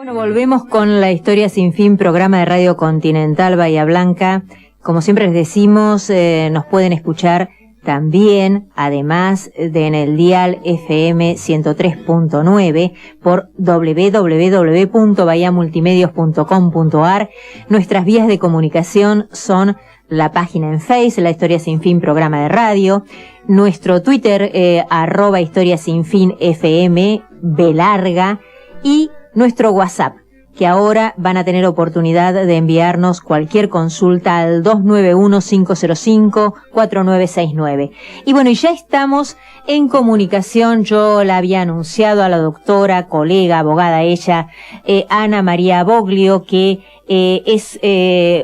Bueno, volvemos con la Historia Sin Fin, programa de Radio Continental Bahía Blanca. Como siempre les decimos, nos pueden escuchar también, además de en el dial FM 103.9 por www.bahiamultimedios.com.ar. Nuestras vías de comunicación son la página en Face, La Historia Sin Fin, programa de radio, nuestro Twitter, @Historia Sin Fin FM, B larga, y nuestro WhatsApp, que ahora van a tener oportunidad de enviarnos cualquier consulta al 291-505-4969. Y bueno, y ya estamos en comunicación. Yo la había anunciado a la doctora, colega, abogada ella, Ana María Boglio, que es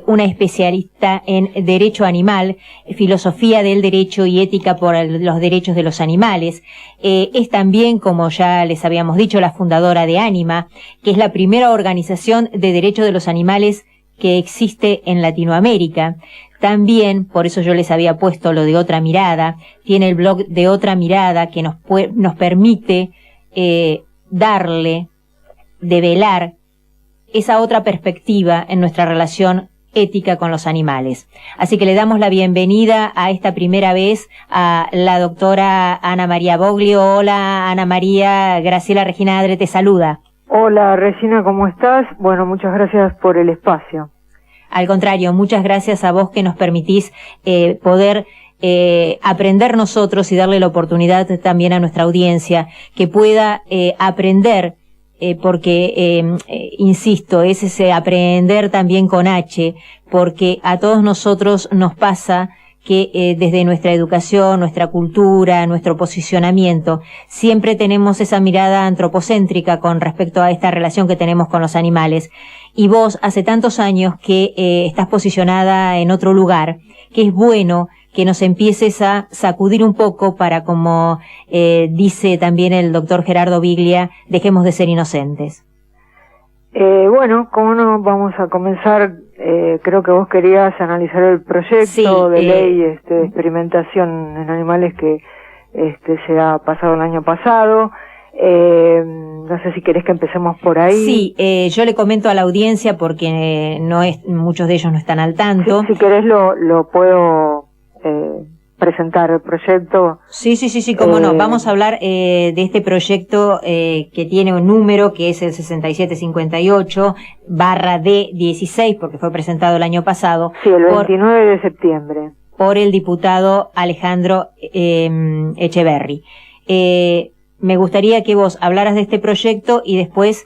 una especialista en derecho animal, filosofía del derecho y ética por los derechos de los animales. Es también, como ya les habíamos dicho, la fundadora de Anima, que es la primera organización de derechos de los animales que existe en Latinoamérica. También, por eso yo les había puesto lo de Otra Mirada, tiene el blog de Otra Mirada que nos permite develar esa otra perspectiva en nuestra relación ética con los animales. Así que le damos la bienvenida a esta primera vez a la doctora Ana María Boglio. Hola, Ana María. Graciela Regina Adre te saluda. Hola, Regina, ¿cómo estás? Bueno, muchas gracias por el espacio. Al contrario, muchas gracias a vos que nos permitís poder aprender nosotros y darle la oportunidad también a nuestra audiencia que pueda aprender, porque, insisto, es ese aprender también con H, porque a todos nosotros nos pasa que desde nuestra educación, nuestra cultura, nuestro posicionamiento, siempre tenemos esa mirada antropocéntrica con respecto a esta relación que tenemos con los animales. Y vos, hace tantos años que estás posicionada en otro lugar, que es bueno que nos empieces a sacudir un poco para, como dice también el doctor Gerardo Biglia, dejemos de ser inocentes. Bueno, como no, vamos a comenzar. Creo que vos querías analizar el proyecto de ley de experimentación en animales que se ha pasado el año pasado. No sé si querés que empecemos por ahí. Sí, yo le comento a la audiencia porque muchos de ellos no están al tanto. Si querés lo puedo presentar el proyecto. Sí, cómo no. Vamos a hablar de este proyecto que tiene un número que es el 6758/D16, porque fue presentado el año pasado. Sí, el 29 de septiembre. Por el diputado Alejandro Echeverri. Me gustaría que vos hablaras de este proyecto y después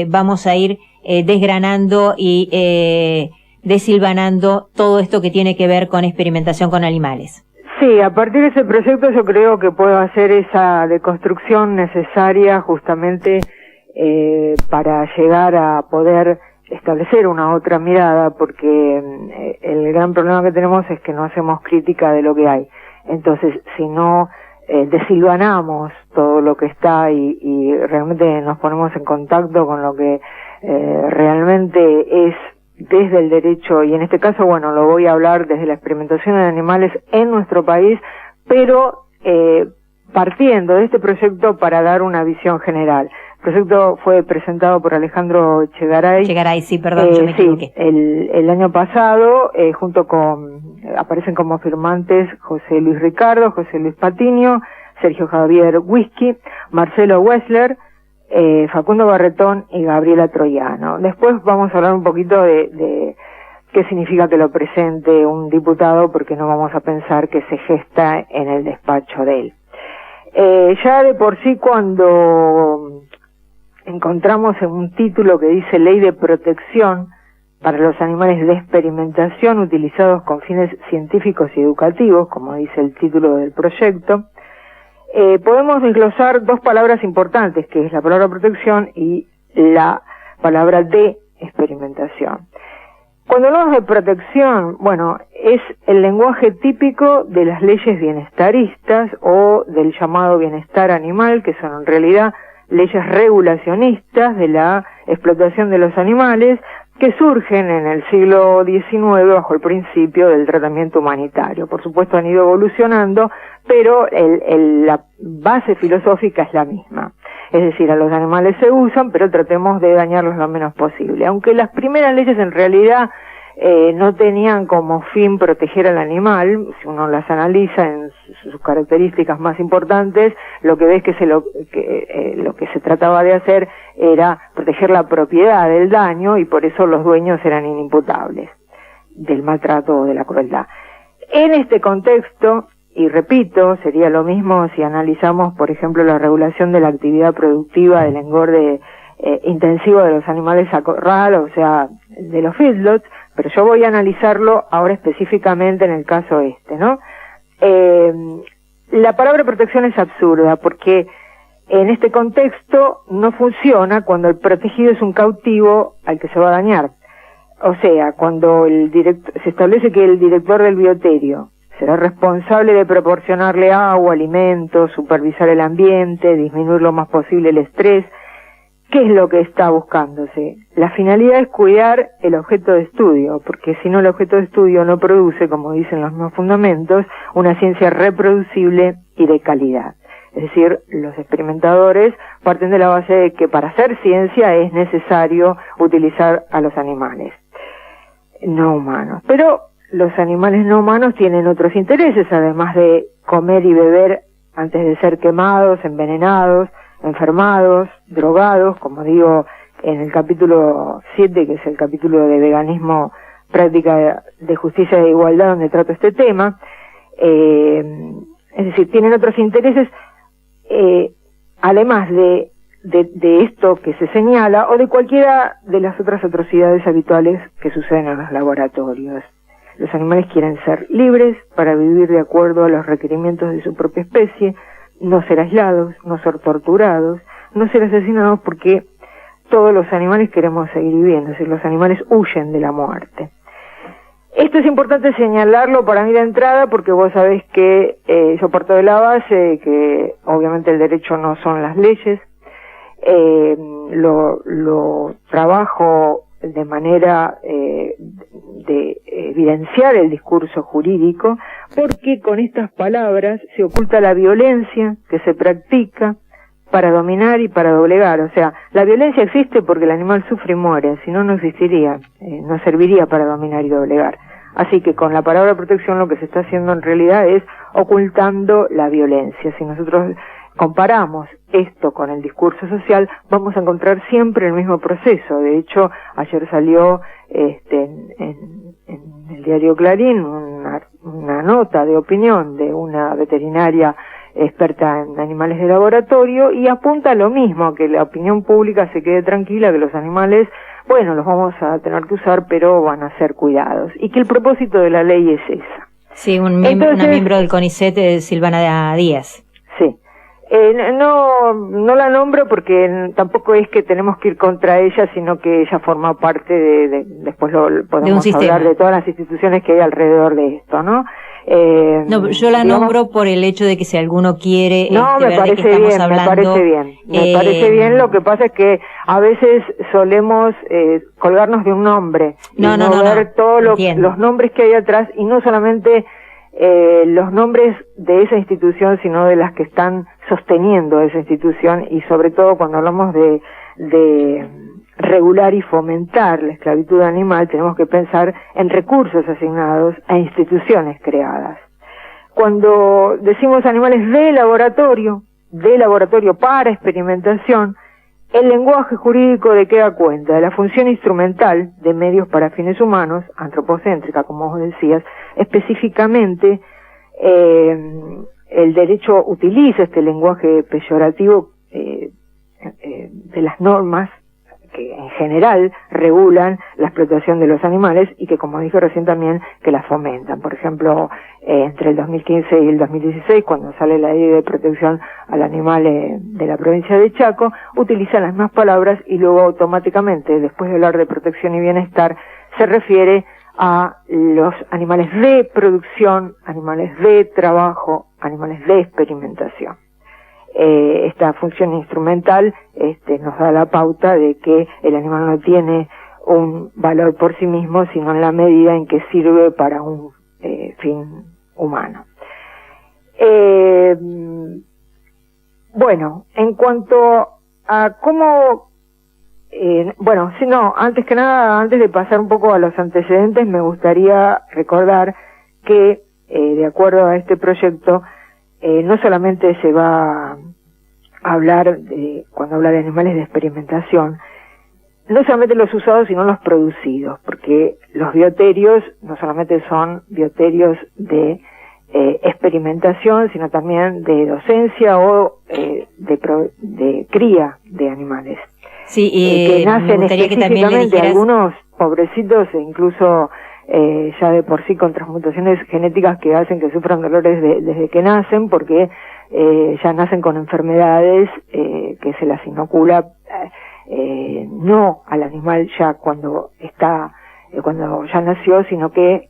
vamos a ir desgranando y desilvanando todo esto que tiene que ver con experimentación con animales. Sí, a partir de ese proyecto yo creo que puedo hacer esa deconstrucción necesaria justamente para llegar a poder establecer una otra mirada, porque el gran problema que tenemos es que no hacemos crítica de lo que hay. Entonces, si no desilvanamos todo lo que está y realmente nos ponemos en contacto con lo que realmente es desde el derecho, y en este caso, bueno, lo voy a hablar desde la experimentación en animales en nuestro país, pero partiendo de este proyecto para dar una visión general. El proyecto fue presentado por Alejandro Echegaray. Echegaray, sí, perdón, yo me equivoqué. El año pasado, aparecen como firmantes José Luis Ricardo, José Luis Patiño, Sergio Javier Whisky, Marcelo Wessler, Facundo Barretón y Gabriela Troyano. Después vamos a hablar un poquito de qué significa que lo presente un diputado, porque no vamos a pensar que se gesta en el despacho de él. Ya de por sí, cuando encontramos en un título que dice Ley de Protección para los animales de experimentación utilizados con fines científicos y educativos, como dice el título del proyecto, podemos desglosar dos palabras importantes, que es la palabra protección y la palabra de experimentación. Cuando hablamos de protección, bueno, es el lenguaje típico de las leyes bienestaristas o del llamado bienestar animal, que son en realidad leyes regulacionistas de la explotación de los animales, que surgen en el siglo XIX bajo el principio del tratamiento humanitario. Por supuesto han ido evolucionando, pero la base filosófica es la misma. es decir, a los animales se usan, pero tratemos de dañarlos lo menos posible. Aunque las primeras leyes en realidad no tenían como fin proteger al animal, si uno las analiza en sus características más importantes, lo que ves que lo que se trataba de hacer era proteger la propiedad del daño, y por eso los dueños eran inimputables del maltrato o de la crueldad. En este contexto, y repito, sería lo mismo si analizamos, por ejemplo, la regulación de la actividad productiva del engorde intensivo de los animales a corral, o sea, de los feedlots, pero yo voy a analizarlo ahora específicamente en el caso ¿no? La palabra protección es absurda porque en este contexto no funciona cuando el protegido es un cautivo al que se va a dañar. O sea, cuando se establece que el director del bioterio será responsable de proporcionarle agua, alimentos, supervisar el ambiente, disminuir lo más posible el estrés. ¿Qué es lo que está buscándose? La finalidad es cuidar el objeto de estudio, porque si no el objeto de estudio no produce, como dicen los mismos fundamentos, una ciencia reproducible y de calidad. Es decir, los experimentadores parten de la base de que para hacer ciencia es necesario utilizar a los animales no humanos. Pero los animales no humanos tienen otros intereses, además de comer y beber antes de ser quemados, envenenados, enfermados, drogados, como digo en el capítulo 7, que es el capítulo de veganismo, práctica de justicia e igualdad, donde trato este tema. Es decir, tienen otros intereses, además de esto que se señala, o de cualquiera de las otras atrocidades habituales que suceden en los laboratorios. Los animales quieren ser libres para vivir de acuerdo a los requerimientos de su propia especie, no ser aislados, no ser torturados, no ser asesinados, porque todos los animales queremos seguir viviendo, es decir, los animales huyen de la muerte. Esto es importante señalarlo para mí de entrada, porque vos sabés que yo parto de la base que obviamente el derecho no son las leyes, lo trabajo de manera de evidenciar el discurso jurídico, porque con estas palabras se oculta la violencia que se practica para dominar y para doblegar. O sea, la violencia existe porque el animal sufre y muere, si no, no existiría, no serviría para dominar y doblegar. Así que con la palabra protección lo que se está haciendo en realidad es ocultando la violencia. Si nosotros comparamos esto con el discurso social, vamos a encontrar siempre el mismo proceso. De hecho, ayer salió en el diario Clarín una nota de opinión de una veterinaria experta en animales de laboratorio, y apunta a lo mismo, que la opinión pública se quede tranquila, que los animales, bueno, los vamos a tener que usar, pero van a ser cuidados, y que el propósito de la ley es esa. Sí, una miembro del CONICET, Silvana Díaz. Sí. No la nombro porque tampoco es que tenemos que ir contra ella, sino que ella forma parte después podemos hablar de todas las instituciones que hay alrededor de esto, ¿no? No, yo la nombro por el hecho de que si alguno quiere me parece bien. Lo que pasa es que a veces solemos colgarnos de un nombre y no ver todos los nombres que hay atrás, y no solamente los nombres de esa institución, sino de las que están sosteniendo esa institución, y sobre todo cuando hablamos de regular y fomentar la esclavitud animal, tenemos que pensar en recursos asignados a instituciones creadas. Cuando decimos animales de laboratorio para experimentación, el lenguaje jurídico ¿de qué da cuenta? De la función instrumental de medios para fines humanos, antropocéntrica, como vos decías. Específicamente, el derecho utiliza este lenguaje peyorativo de las normas que en general regulan la explotación de los animales, y que, como dije recién, también que la fomentan. Por ejemplo, entre el 2015 y el 2016, cuando sale la ley de protección al animal de la provincia de Chaco, utilizan las mismas palabras, y luego automáticamente, después de hablar de protección y bienestar, se refiere a los animales de producción, animales de trabajo, animales de experimentación. Esta función instrumental nos da la pauta de que el animal no tiene un valor por sí mismo, sino en la medida en que sirve para un fin humano. Bueno, en cuanto a cómo, bueno, si no, antes que nada, antes de pasar un poco a los antecedentes, me gustaría recordar que, de acuerdo a este proyecto, no solamente se va a hablar cuando habla de animales de experimentación, no solamente los usados, sino los producidos, porque los bioterios no solamente son bioterios de experimentación, sino también de docencia o de cría de animales. Sí, que nacen específicamente, algunos pobrecitos, e incluso ya de por sí con transmutaciones genéticas que hacen que sufran dolores desde que nacen, porque ya nacen con enfermedades que se las inocula no al animal ya cuando ya nació, sino que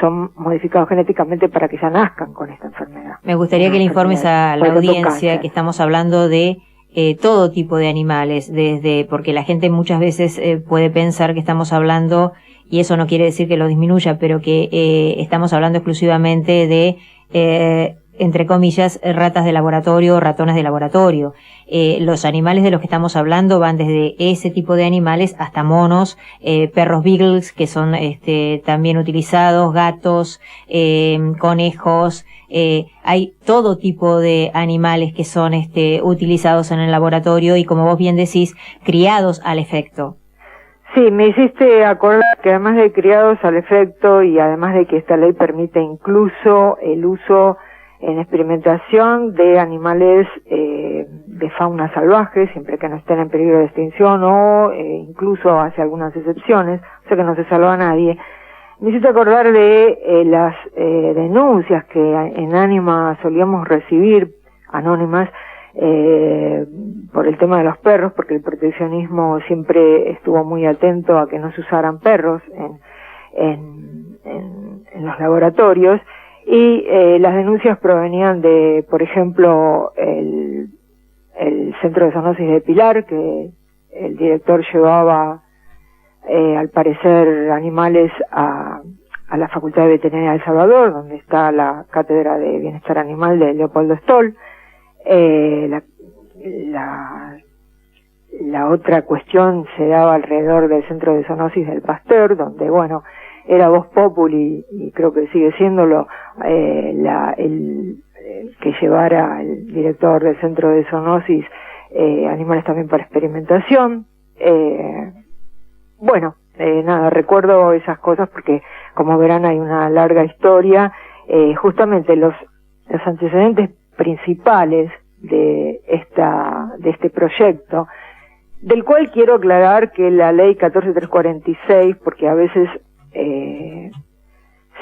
son modificados genéticamente para que ya nazcan con esta enfermedad. Me gustaría que le informes a la audiencia que estamos hablando de todo tipo de animales, porque la gente muchas veces puede pensar que estamos hablando, y eso no quiere decir que lo disminuya, pero que estamos hablando exclusivamente de entre comillas, ratas de laboratorio, ratones de laboratorio. Los animales de los que estamos hablando van desde ese tipo de animales hasta monos, perros beagles, que son también utilizados, gatos, conejos. Hay todo tipo de animales que son utilizados en el laboratorio y, como vos bien decís, criados al efecto. Sí, me hiciste acordar que además de criados al efecto, y además de que esta ley permite incluso el uso en experimentación de animales de fauna salvaje, siempre que no estén en peligro de extinción, o incluso hace algunas excepciones, o sea que no se salva a nadie. Me hiciste acordar de las denuncias que en Anima solíamos recibir, anónimas, por el tema de los perros, porque el proteccionismo siempre estuvo muy atento a que no se usaran perros en los laboratorios. Y las denuncias provenían de, por ejemplo, el Centro de Zoonosis de Pilar, que el director llevaba, al parecer, animales a la Facultad de Veterinaria de El Salvador, donde está la Cátedra de Bienestar Animal de Leopoldo Stoll. La otra cuestión se daba alrededor del Centro de Zoonosis del Pasteur, donde, bueno, era voz populi, y creo que sigue siéndolo, el que llevara el director del Centro de Zoonosis animales también para experimentación. Nada, recuerdo esas cosas porque, como verán, hay una larga historia. Justamente los antecedentes principales de este proyecto, del cual quiero aclarar que la ley 14346, porque a veces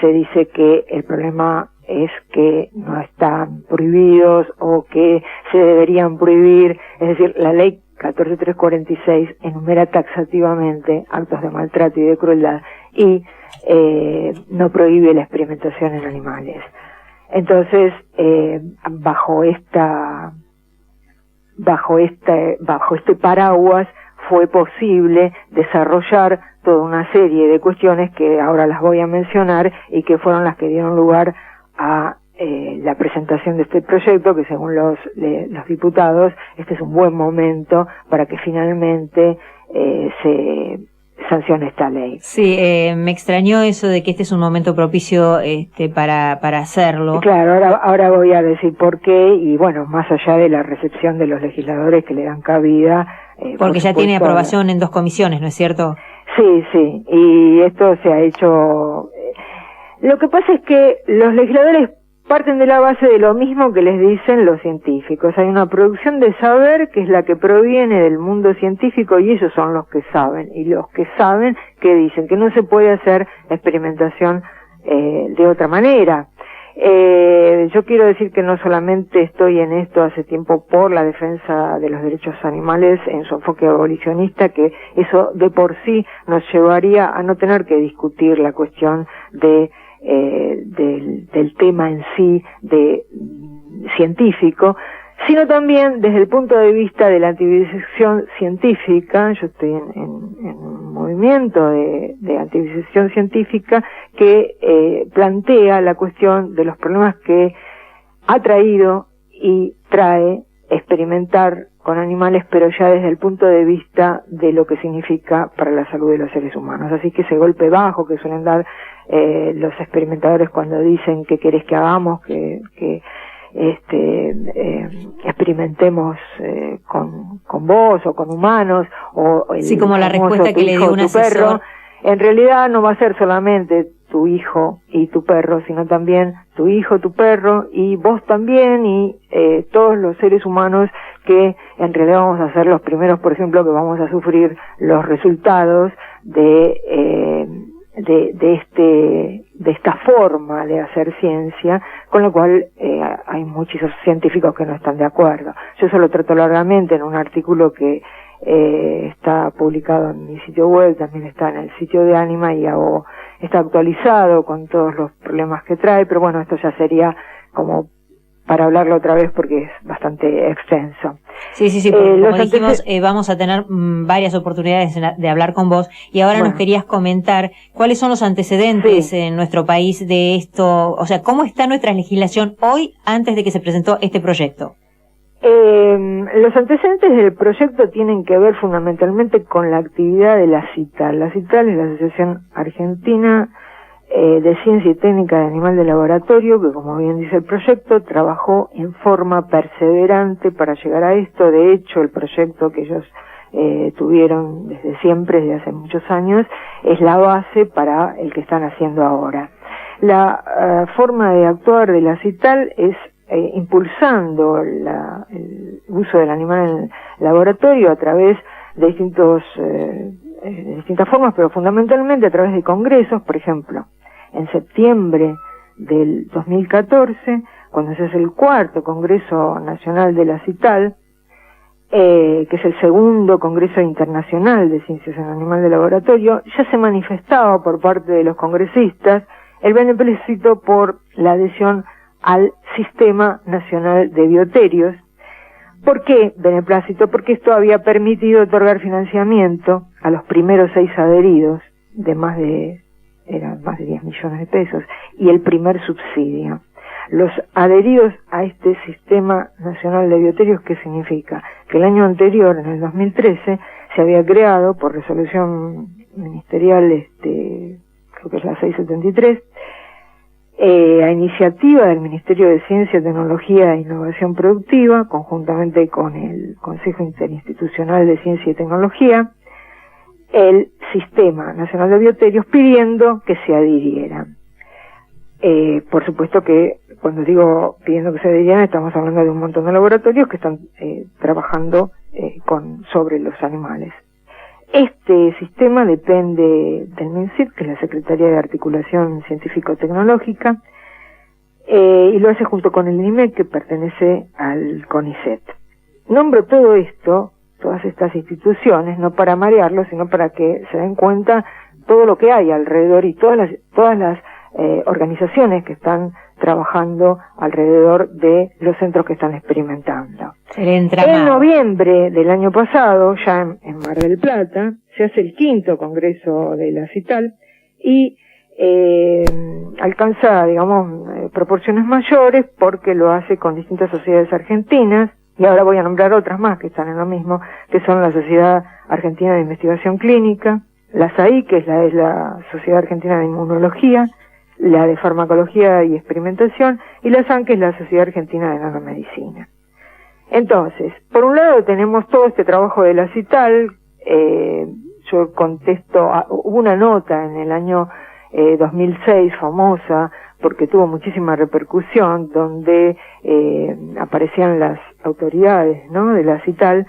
se dice que el problema es que no están prohibidos o que se deberían prohibir. Es decir, la ley 14346 enumera taxativamente actos de maltrato y de crueldad y no prohíbe la experimentación en animales. Entonces, bajo este paraguas fue posible desarrollar toda una serie de cuestiones que ahora las voy a mencionar y que fueron las que dieron lugar a la presentación de este proyecto, que según los diputados este es un buen momento para que finalmente se sancione esta ley. Sí, me extrañó eso de que este es un momento propicio para hacerlo. Claro, ahora voy a decir por qué, y bueno, más allá de la recepción de los legisladores que le dan cabida. Porque ya tiene aprobación en 2 comisiones, ¿no es cierto? Sí, y esto se ha hecho. Lo que pasa es que los legisladores parten de la base de lo mismo que les dicen los científicos. Hay una producción de saber que es la que proviene del mundo científico, y ellos son los que saben, y los que saben que dicen que no se puede hacer experimentación de otra manera. Yo quiero decir que no solamente estoy en esto hace tiempo por la defensa de los derechos animales en su enfoque abolicionista, que eso de por sí nos llevaría a no tener que discutir la cuestión del tema en sí científico, sino también desde el punto de vista de la antivivisección científica. Yo estoy en un movimiento de antivivisección científica que plantea la cuestión de los problemas que ha traído y trae experimentar con animales, pero ya desde el punto de vista de lo que significa para la salud de los seres humanos. Así que ese golpe bajo que suelen dar los experimentadores cuando dicen que querés que hagamos, que experimentemos con vos o con humanos, o sí, como la respuesta que le dio un asesor. Perro, en realidad no va a ser solamente tu hijo y tu perro, sino también tu hijo, tu perro, y vos también, y todos los seres humanos que en realidad vamos a ser los primeros, por ejemplo, que vamos a sufrir los resultados de esta forma de hacer ciencia, con lo cual hay muchos científicos que no están de acuerdo. Yo eso lo trato largamente en un artículo que está publicado en mi sitio web, también está en el sitio de Anima y está actualizado con todos los problemas que trae, pero bueno, esto ya sería como para hablarlo otra vez porque es bastante extenso. Sí, como dijimos, vamos a tener varias oportunidades de hablar con vos, y ahora nos querías comentar cuáles son los antecedentes en nuestro país de esto, o sea, cómo está nuestra legislación hoy antes de que se presentó este proyecto. Los antecedentes del proyecto tienen que ver fundamentalmente con la actividad de la CITAL. La CITAL es la Asociación Argentina de Ciencia y Técnica de Animal de Laboratorio, que, como bien dice el proyecto, trabajó en forma perseverante para llegar a esto. De hecho, el proyecto que ellos tuvieron desde siempre, desde hace muchos años, es la base para el que están haciendo ahora. La forma de actuar de la CITAL es impulsando el uso del animal en el laboratorio a través de distintas formas, pero fundamentalmente a través de congresos. Por ejemplo, en septiembre del 2014, cuando se hace el 4º Congreso Nacional de la CITAL, que es el 2º Congreso Internacional de Ciencias en Animal de Laboratorio, ya se manifestaba por parte de los congresistas el beneplácito por la adhesión al Sistema Nacional de Bioterios. ¿Por qué beneplácito? Porque esto había permitido otorgar financiamiento a los primeros 6 adheridos de más de 10 millones de pesos, y el primer subsidio. Los adheridos a este Sistema Nacional de Bioterios, ¿qué significa? Que el año anterior, en el 2013, se había creado por resolución ministerial, creo que es la 673, a iniciativa del Ministerio de Ciencia, Tecnología e Innovación Productiva, conjuntamente con el Consejo Interinstitucional de Ciencia y Tecnología, el Sistema Nacional de Bioterios, pidiendo que se adhirieran. Por supuesto que cuando digo pidiendo que se adhirieran, estamos hablando de un montón de laboratorios que están trabajando sobre los animales. Este sistema depende del MINCIT, que es la Secretaría de Articulación Científico-Tecnológica, y lo hace junto con el INIMED, que pertenece al CONICET. Nombro todo esto, todas estas instituciones, no para marearlos, sino para que se den cuenta todo lo que hay alrededor y todas las organizaciones que están trabajando alrededor de los centros que están experimentando. En noviembre del año pasado, ya en Mar del Plata, se hace el 5º Congreso de la CITAL y alcanza, digamos, proporciones mayores porque lo hace con distintas sociedades argentinas, y ahora voy a nombrar otras más que están en lo mismo, que son la Sociedad Argentina de Investigación Clínica, la SAI, que es la Sociedad Argentina de Inmunología, la de Farmacología y Experimentación, y la SAN, que es la Sociedad Argentina de Nanomedicina. Entonces, por un lado tenemos todo este trabajo de la CITAL. Yo contesto, hubo una nota en el año 2006 famosa, porque tuvo muchísima repercusión, donde aparecían las autoridades, ¿no?, de la CITAL,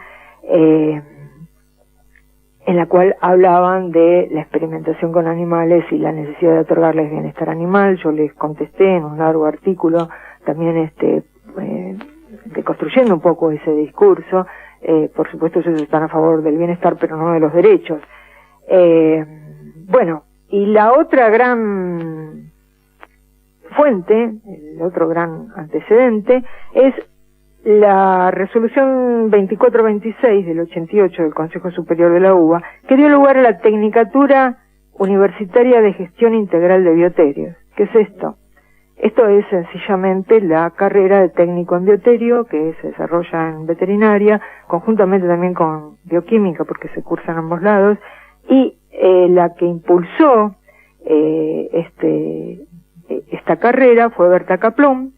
en la cual hablaban de la experimentación con animales y la necesidad de otorgarles bienestar animal. Yo les contesté en un largo artículo, también deconstruyendo un poco ese discurso. Por supuesto ellos están a favor del bienestar, pero no de los derechos. Bueno, y la otra gran fuente, el otro gran antecedente, es la resolución 2426 del 88 del Consejo Superior de la UBA, que dio lugar a la Tecnicatura Universitaria de Gestión Integral de Bioterios. ¿Qué es esto? Esto es sencillamente la carrera de técnico en bioterio que se desarrolla en veterinaria, conjuntamente también con bioquímica, porque se cursa en ambos lados, y la que impulsó esta carrera fue Berta Kaplún,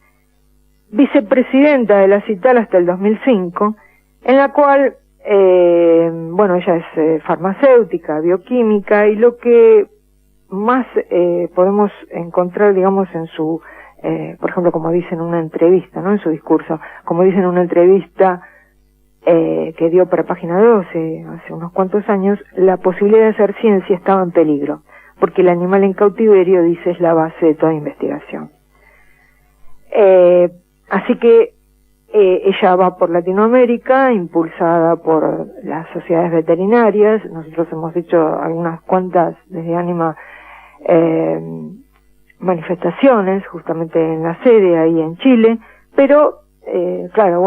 vicepresidenta de la CITAL hasta el 2005, en la cual, ella es farmacéutica, bioquímica, y lo que más podemos encontrar, digamos, en su, por ejemplo, como dice en una entrevista, ¿no? En su discurso, como dice en una entrevista que dio para Página 12 hace unos cuantos años, la posibilidad de hacer ciencia estaba en peligro, porque el animal en cautiverio, dice, es la base de toda investigación. Así que ella va por Latinoamérica, impulsada por las sociedades veterinarias. Nosotros hemos hecho algunas cuantas, desde Anima, manifestaciones, justamente en la sede, ahí en Chile, pero, claro,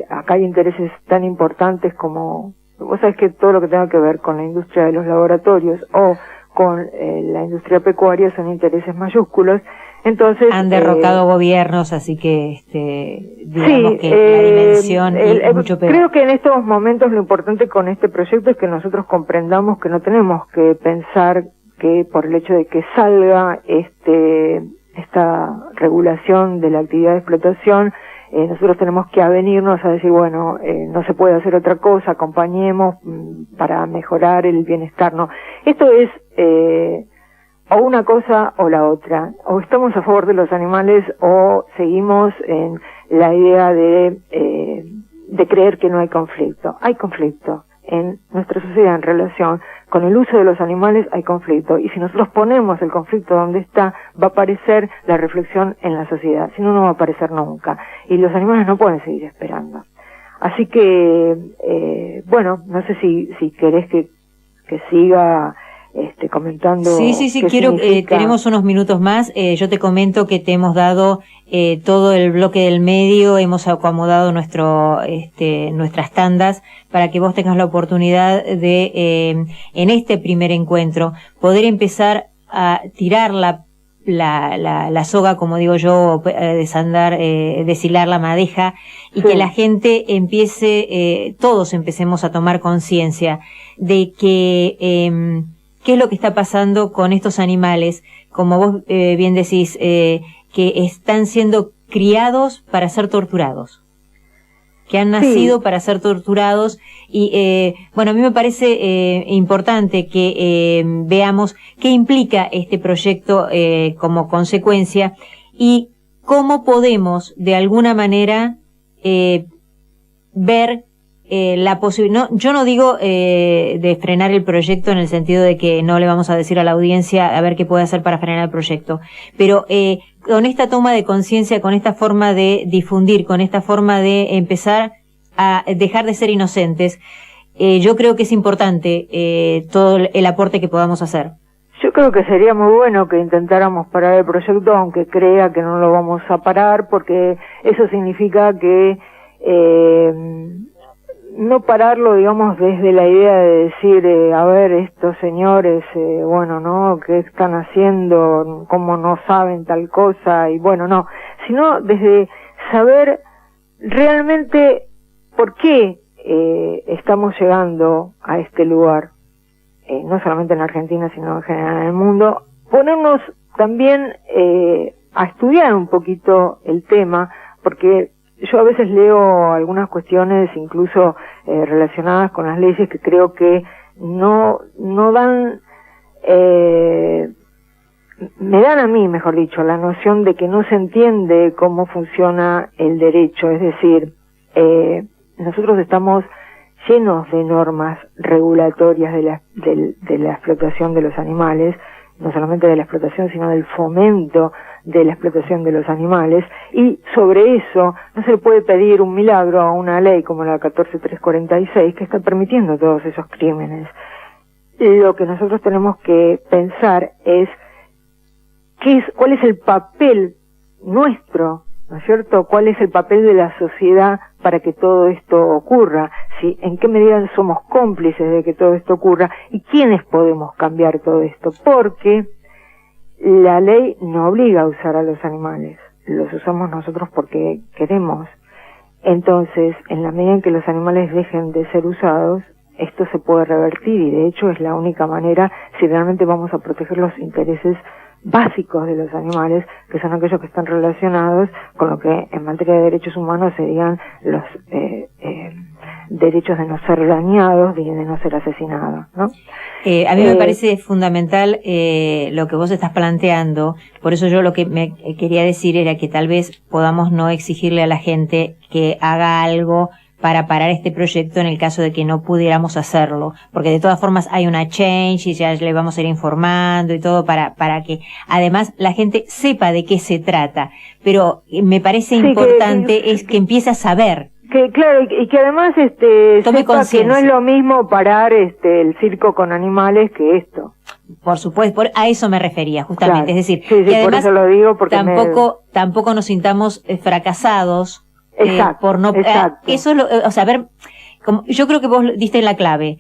acá hay intereses tan importantes como, vos sabés que todo lo que tenga que ver con la industria de los laboratorios o con la industria pecuaria son intereses mayúsculos. Entonces han derrocado gobiernos, así que digamos que la dimensión es mucho peor. Creo que en estos momentos lo importante con este proyecto es que nosotros comprendamos que no tenemos que pensar que por el hecho de que salga esta regulación de la actividad de explotación, nosotros tenemos que avenirnos a decir, no se puede hacer otra cosa, acompañemos para mejorar el bienestar. No, esto es o una cosa o la otra, o estamos a favor de los animales o seguimos en la idea de creer que no hay conflicto. Hay conflicto en nuestra sociedad en relación con el uso de los animales, hay conflicto, y si nosotros ponemos el conflicto donde está, va a aparecer la reflexión en la sociedad, si no, no va a aparecer nunca, y los animales no pueden seguir esperando. Así que, no sé si querés que siga comentando. Sí, quiero, tenemos unos minutos más. Yo te comento que te hemos dado todo el bloque del medio, hemos acomodado nuestras tandas para que vos tengas la oportunidad de, en este primer encuentro, poder empezar a tirar la soga, como digo yo, desandar, deshilar la madeja, y que la gente empiece, todos empecemos a tomar conciencia de que, qué es lo que está pasando con estos animales, como vos bien decís, que están siendo criados para ser torturados, que han nacido para ser torturados, y a mí me parece importante que veamos qué implica este proyecto como consecuencia y cómo podemos de alguna manera ver la posibilidad. Yo no digo de frenar el proyecto en el sentido de que no le vamos a decir a la audiencia a ver qué puede hacer para frenar el proyecto, pero con esta toma de conciencia, con esta forma de difundir, con esta forma de empezar a dejar de ser inocentes, yo creo que es importante todo el aporte que podamos hacer. Yo creo que sería muy bueno que intentáramos parar el proyecto, aunque crea que no lo vamos a parar, porque eso significa que no pararlo, digamos, desde la idea de decir, a ver, estos señores, ¿qué están haciendo? ¿Cómo no saben tal cosa? Y no, sino desde saber realmente por qué estamos llegando a este lugar, no solamente en Argentina, sino en general en el mundo, ponernos también a estudiar un poquito el tema, porque yo a veces leo algunas cuestiones incluso relacionadas con las leyes que creo que no dan, me dan a mí, mejor dicho, la noción de que no se entiende cómo funciona el derecho. Es decir, nosotros estamos llenos de normas regulatorias de la explotación de los animales, no solamente de la explotación, sino del fomento de la explotación de los animales, y sobre eso no se le puede pedir un milagro a una ley como la 14346 que está permitiendo todos esos crímenes. Lo que nosotros tenemos que pensar es cuál es el papel nuestro, ¿no es cierto? ¿Cuál es el papel de la sociedad para que todo esto ocurra? ¿Sí? ¿En qué medida somos cómplices de que todo esto ocurra? ¿Y quiénes podemos cambiar todo esto? Porque la ley no obliga a usar a los animales, los usamos nosotros porque queremos. Entonces, en la medida en que los animales dejen de ser usados, esto se puede revertir y de hecho es la única manera si realmente vamos a proteger los intereses básicos de los animales, que son aquellos que están relacionados con lo que en materia de derechos humanos serían los derechos de no ser dañados y de no ser asesinados, ¿no? A mí me parece fundamental lo que vos estás planteando, por eso yo lo que me quería decir era que tal vez podamos no exigirle a la gente que haga algo para parar este proyecto en el caso de que no pudiéramos hacerlo, porque de todas formas hay una change y ya le vamos a ir informando y todo para que además la gente sepa de qué se trata, pero me parece importante es que empiece a saber. Que claro, y que además sepa que no es lo mismo parar el circo con animales que esto. Por supuesto, a eso me refería justamente, claro. Es decir, sí, que además por eso lo digo porque tampoco nos sintamos fracasados. Exacto, por no, exacto. Eso es o sea, a ver, yo creo que vos diste en la clave.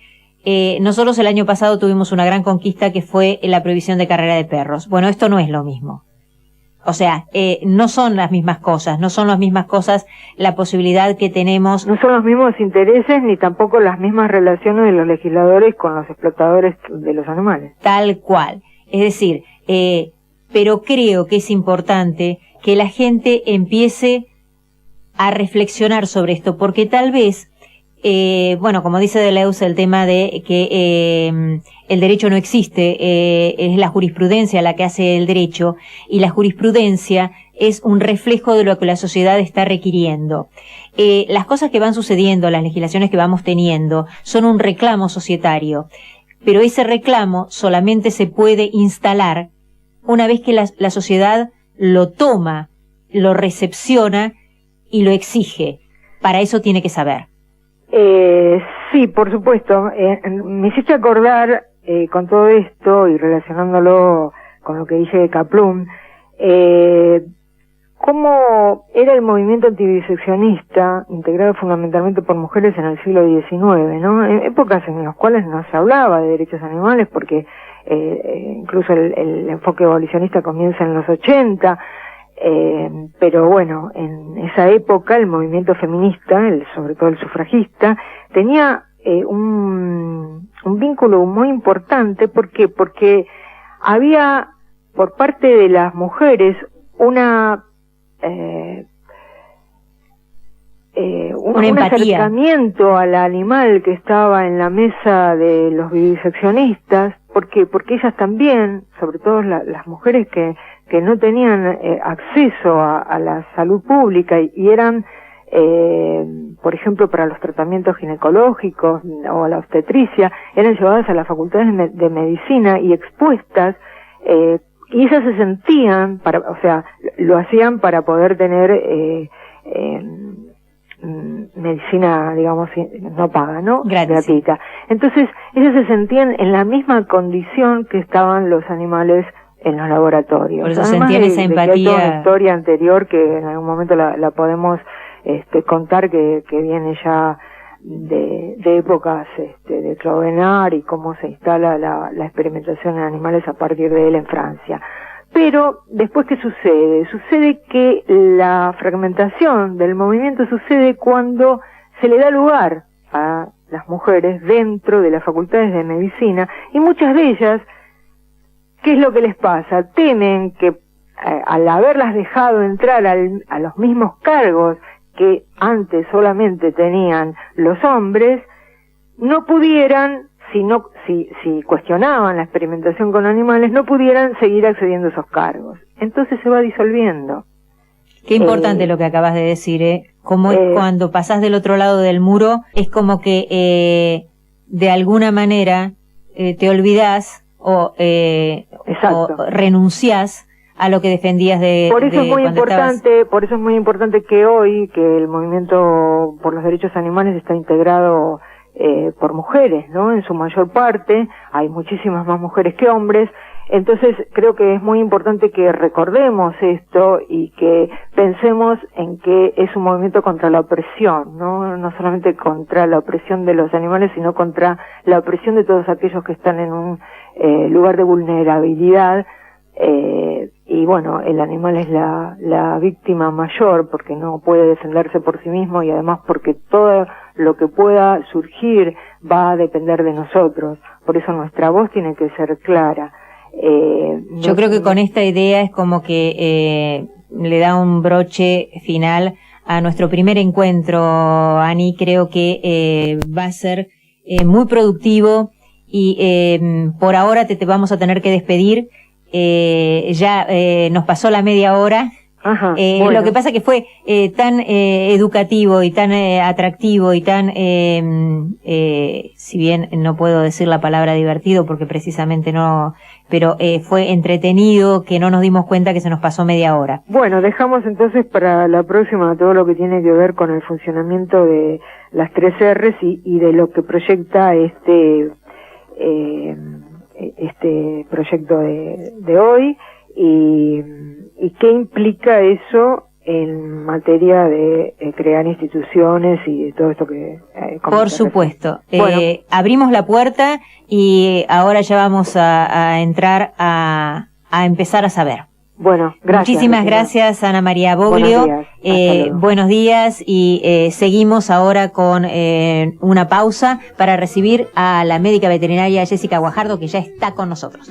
Nosotros el año pasado tuvimos una gran conquista que fue la prohibición de carrera de perros. Bueno, esto no es lo mismo. O sea, no son las mismas cosas, la posibilidad que tenemos. No son los mismos intereses ni tampoco las mismas relaciones de los legisladores con los explotadores de los animales. Tal cual. Es decir, pero creo que es importante que la gente empiece a reflexionar sobre esto, porque tal vez, bueno, como dice Deleuze, el tema de que el derecho no existe, es la jurisprudencia la que hace el derecho, y la jurisprudencia es un reflejo de lo que la sociedad está requiriendo. Las cosas que van sucediendo, las legislaciones que vamos teniendo, son un reclamo societario, pero ese reclamo solamente se puede instalar una vez que la sociedad lo toma, lo recepciona y lo exige. Para eso tiene que saber. Sí, por supuesto. Me hiciste acordar con todo esto y relacionándolo con lo que dije de Kaplun, cómo era el movimiento antiviseccionista integrado fundamentalmente por mujeres en el siglo XIX, ¿no? En épocas en las cuales no se hablaba de derechos animales porque incluso el enfoque abolicionista comienza en los 80. Pero bueno, en esa época el movimiento feminista, sobre todo el sufragista, tenía un vínculo muy importante. ¿Por qué? Porque había por parte de las mujeres un acercamiento al animal que estaba en la mesa de los viviseccionistas. ¿Por qué? Porque ellas también, sobre todo las mujeres que no tenían acceso a la salud pública y eran, por ejemplo, para los tratamientos ginecológicos o la obstetricia, eran llevadas a las facultades de medicina y expuestas, y ellas se sentían, o sea, lo hacían para poder tener medicina, digamos, no paga, ¿no? Gratuita. Entonces, ellas se sentían en la misma condición que estaban los animales en los laboratorios. Por eso sentían esa empatía. Hay toda una historia anterior que en algún momento la podemos contar, que viene ya de épocas de Clovenard y cómo se instala la experimentación en animales a partir de él en Francia. Pero después, ¿qué sucede? Sucede que la fragmentación del movimiento sucede cuando se le da lugar a las mujeres dentro de las facultades de medicina, y muchas de ellas, ¿qué es lo que les pasa? Temen que al haberlas dejado entrar a los mismos cargos que antes solamente tenían los hombres, no pudieran, si cuestionaban la experimentación con animales, no pudieran seguir accediendo a esos cargos. Entonces se va disolviendo. Qué importante lo que acabas de decir, Como cuando pasás del otro lado del muro, es como que de alguna manera te olvidás o renunciás a lo que defendías por eso es muy importante que hoy, que el movimiento por los derechos animales está integrado por mujeres, ¿no? En su mayor parte, hay muchísimas más mujeres que hombres. Entonces creo que es muy importante que recordemos esto y que pensemos en que es un movimiento contra la opresión, no solamente contra la opresión de los animales, sino contra la opresión de todos aquellos que están en un lugar de vulnerabilidad y bueno, el animal es la víctima mayor porque no puede defenderse por sí mismo y además porque todo lo que pueda surgir va a depender de nosotros. Por eso nuestra voz tiene que ser clara. Yo creo que con esta idea es como que le da un broche final a nuestro primer encuentro, Ani. Creo que va a ser muy productivo y por ahora te vamos a tener que despedir. Ya nos pasó la media hora. Ajá, bueno. Lo que pasa que fue tan educativo y tan atractivo y tan, si bien no puedo decir la palabra divertido porque precisamente no, pero fue entretenido que no nos dimos cuenta que se nos pasó media hora. Bueno, dejamos entonces para la próxima todo lo que tiene que ver con el funcionamiento de las 3 R's y de lo que proyecta este proyecto de hoy y qué implica eso en materia de crear instituciones y de todo esto que por supuesto. Bueno. Abrimos la puerta y ahora ya vamos a entrar a empezar a saber. Bueno, gracias. Muchísimas gracias, Ana María Boglio. Buenos días y seguimos ahora con una pausa para recibir a la médica veterinaria Jessica Guajardo, que ya está con nosotros.